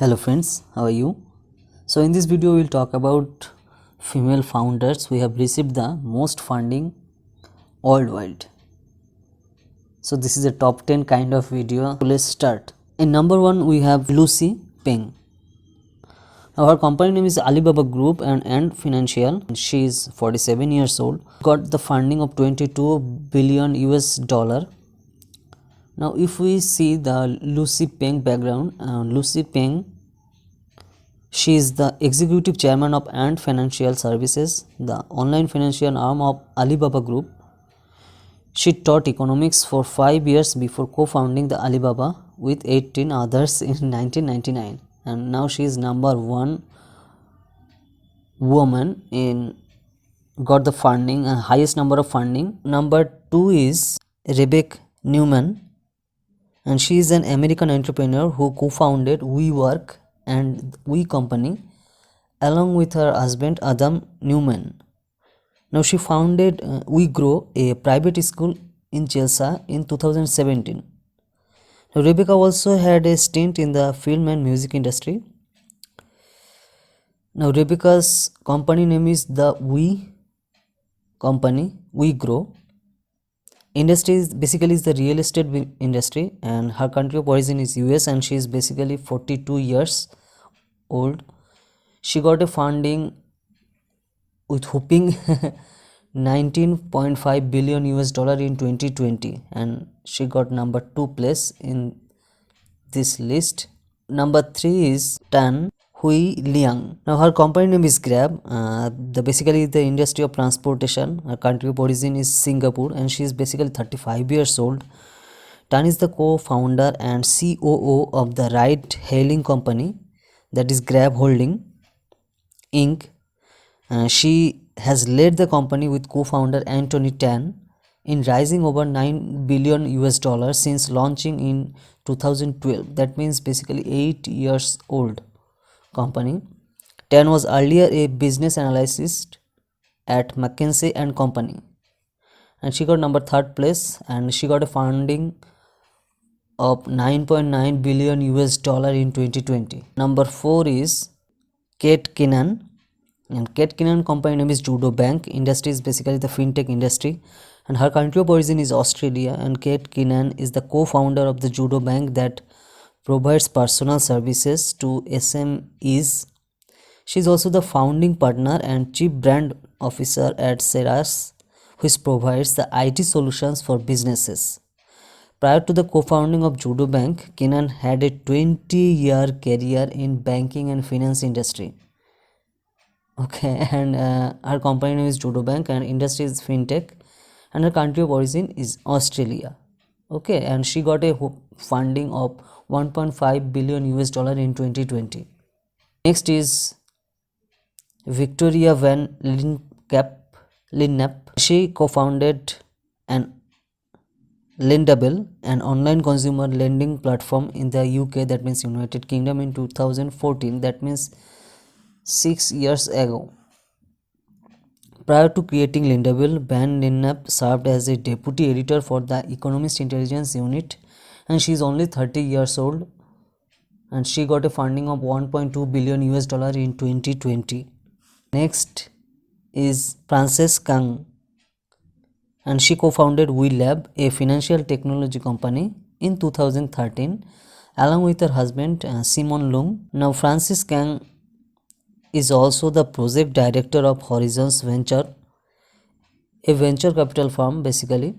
Hello friends, how are you? So in this video we will talk about female founders who have received the most funding worldwide. So this is a top 10 kind of video. So let's start. In number 1 we have Lucy Peng. Now her company name is Alibaba Group and Ant Financial. She is 47 years old. Got the funding of 22 billion US dollar. Now if we see the Lucy Peng background, Lucy Peng, she is the executive chairman of Ant Financial Services, the online financial arm of Alibaba Group. She taught economics for 5 years before co-founding the Alibaba with 18 others in 1999, and now she is number 1 woman in got the funding, highest number of funding. Number 2 is Rebecca Newman, and she is an American entrepreneur who co-founded WeWork and We Company along with her husband Adam Newman. Now she founded WeGrow, a private school in Chelsea in 2017. Now Rebecca also had a stint in the film and music industry. Now Rebecca's company name is the We Company, WeGrow. Industry is basically the real estate industry, and her country of origin is US, and she is basically 42 years old. She got a funding with whopping 19.5 billion US dollar in 2020, and she got number 2 place in this list. Number 3 is Tan Hui Liang. Now her company name is Grab. Basically the industry of transportation. Her country of origin is Singapore, and she is basically 35 years old. Tan is the co-founder and COO of the ride-hailing company, that is Grab Holding Inc. She has led the company with co-founder Anthony Tan in rising over 9 billion US dollars since launching in 2012. That means basically 8 years old company. Tan was earlier a business analyst at McKinsey and Company, and she got number 3rd place, and she got a funding of 9.9 billion US dollar in 2020. Number 4 is Kate Kinnan, and Kate Kinnan company name is Judo Bank. Industry is basically the fintech industry, and her country of origin is Australia, and Kate Kinnan is the co-founder of the Judo Bank that provides personal services to SMEs. She is also the founding partner and chief brand officer at Ceras, which provides the IT solutions for businesses. Prior to the co-founding of Judo Bank, Kinnan had a 20-year career in banking and finance industry. Okay, and her company name is Judo Bank, and industry is fintech, and her country of origin is Australia. Okay, and she got a funding of 1.5 billion US dollar in 2020. Next is Victoria Van Linnap. She co-founded an Lendable, an online consumer lending platform in the UK, that means United Kingdom, in 2014. That means 6 years ago. Prior to creating Lendable, Van Linnap served as a deputy editor for the Economist Intelligence Unit, and she is only 30 years old, and she got a funding of 1.2 billion US dollar in 2020. Next is Frances Kang, and she co-founded WeLab, a financial technology company, in 2013 along with her husband Simon Lung. Now Frances Kang is also the project director of Horizons Venture, a venture capital firm basically,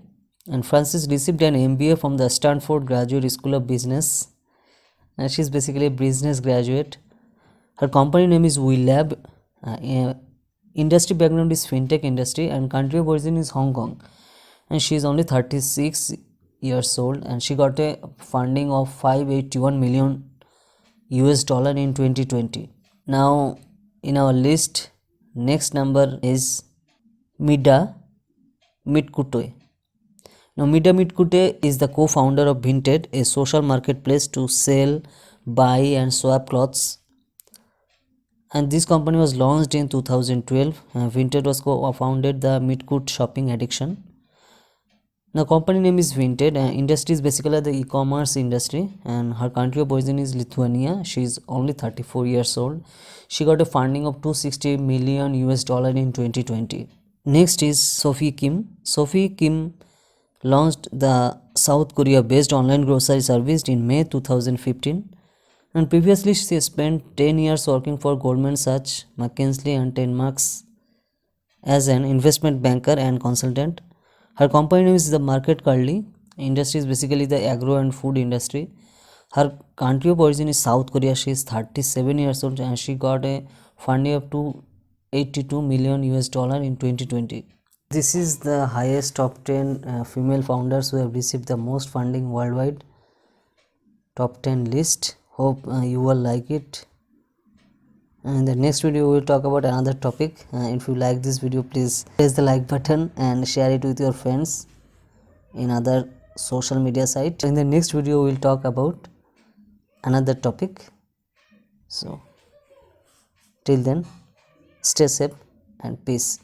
and Frances received an MBA from the Stanford Graduate School of Business, and she is basically a business graduate. Her company name is WeLab. Industry background is fintech industry, and country of origin is Hong Kong, and she is only 36 years old, and she got a funding of 581 million US dollar in 2020. Now in our list, next number is Mida Mitkute. Now Mida Mitkute is the co-founder of Vinted, a social marketplace to sell, buy and swap clothes, and this company was launched in 2012. Vinted was co-founded the Mitkute shopping addiction. Now company name is Vinted. Industry is basically the e-commerce industry, and her country of origin is Lithuania. She is only 34 years old. She got a funding of 260 million US dollar in 2020. Next is Sophie Kim. Sophie Kim launched the South Korea based online grocery service in May 2015, and previously she spent 10 years working for Goldman Sachs, McKinsey and Tenmarks as an investment banker and consultant. Her company name is the Market Curly. Industry is basically the agro and food industry. Her country of origin is South Korea. She is 37 years old and she got a funding of 282 million US dollar in 2020. This is the highest top 10 female founders who have received the most funding worldwide. Top 10 list. Hope you will like it. In the next video we will talk about another topic. If you like this video, please press the like button and share it with your friends in other social media sites. In the next video we will talk about another topic. So till then, stay safe and peace.